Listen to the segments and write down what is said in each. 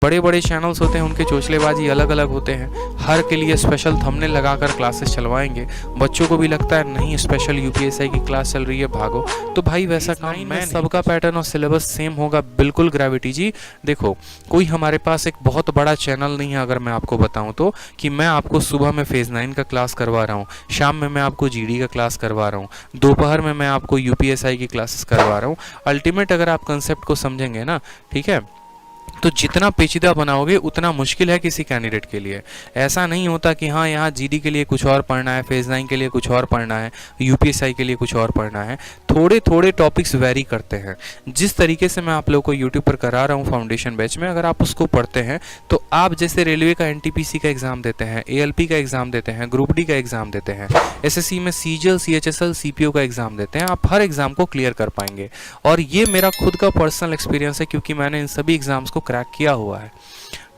बड़े बड़े चैनल्स होते हैं उनके चोचलेबाजी अलग अलग होते हैं। हर के लिए स्पेशल थंबनेल लगाकर क्लासेस चलवाएंगे। बच्चों को भी लगता है नहीं स्पेशल यूपीएसआई की क्लास चल रही है, भागो। तो भाई वैसा काम मैं सबका पैटर्न और सिलेबस सेम होगा, बिल्कुल ग्रेविटी जी। देखो, कोई हमारे पास एक बहुत बड़ा चैनल नहीं है। अगर मैं आपको बताऊं तो कि मैं आपको सुबह में फेज़ 9 का क्लास करवा रहा हूँ, शाम में मैं आपको जीडी का क्लास करवा रहा हूँ, दोपहर में मैं आपको यूपीएसआई की क्लासेस करवा रहा हूँ। अल्टीमेट अगर आप कंसेप्ट को समझेंगे ना, ठीक है, तो जितना पेचीदा बनाओगे उतना मुश्किल है किसी कैंडिडेट के लिए। ऐसा नहीं होता कि हाँ यहाँ जीडी के लिए कुछ और पढ़ना है, फेज़ 9 के लिए कुछ और पढ़ना है, यूपीएसआई के लिए कुछ और पढ़ना है। थोड़े थोड़े टॉपिक्स वेरी करते हैं। जिस तरीके से मैं आप लोगों को यूट्यूब पर करा रहा हूँ फाउंडेशन बैच में, अगर आप उसको पढ़ते हैं तो आप जैसे रेलवे का एनटीपीसी का एग्ज़ाम देते हैं, एएलपी का एग्ज़ाम देते हैं, ग्रुप डी का एग्ज़ाम देते हैं, एसएससी में सीजीएल सीएचएसएल सीपीओ का एग्ज़ाम देते हैं, आप हर एग्ज़ाम को क्लियर कर पाएंगे। और ये मेरा खुद का पर्सनल एक्सपीरियंस है, क्योंकि मैंने इन सभी एग्ज़ाम्स को क्रैक किया हुआ है।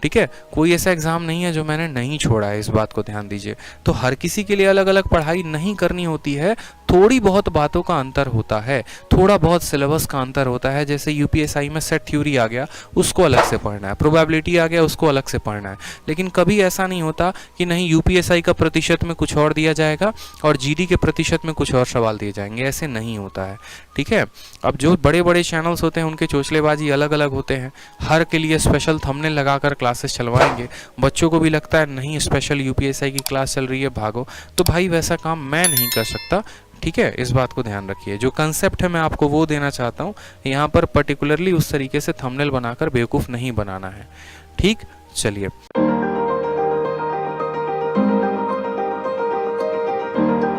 ठीक है, कोई ऐसा एग्ज़ाम नहीं है जो मैंने नहीं छोड़ा है, इस बात को ध्यान दीजिए। तो हर किसी के लिए अलग अलग पढ़ाई नहीं करनी होती है, थोड़ी बहुत बातों का अंतर होता है, थोड़ा बहुत सिलेबस का अंतर होता है। जैसे यूपीएसआई में सेट थ्योरी आ गया, उसको अलग से पढ़ना है, प्रोबेबिलिटी आ गया, उसको अलग से पढ़ना है। लेकिन कभी ऐसा नहीं होता कि नहीं यूपीएसआई का प्रतिशत में कुछ और दिया जाएगा और जीडी के प्रतिशत में कुछ और सवाल दिए जाएंगे, ऐसे नहीं होता है। ठीक है, अब जो बड़े बड़े चैनल्स होते हैं उनके चोचलेबाजी अलग अलग होते हैं। हर के लिए स्पेशल थंबनेल लगाकर क्लासेस चलवाएंगे। बच्चों को भी लगता है नहीं स्पेशल यूपीएसआई की क्लास चल रही है, भागो। तो भाई वैसा काम मैं नहीं कर सकता। ठीक है, इस बात को ध्यान रखिए। जो कंसेप्ट है मैं आपको वो देना चाहता हूँ। यहाँ पर पर्टिकुलरली उस तरीके से थंबनेल बनाकर बेवकूफ़ नहीं बनाना है। ठीक, चलिए।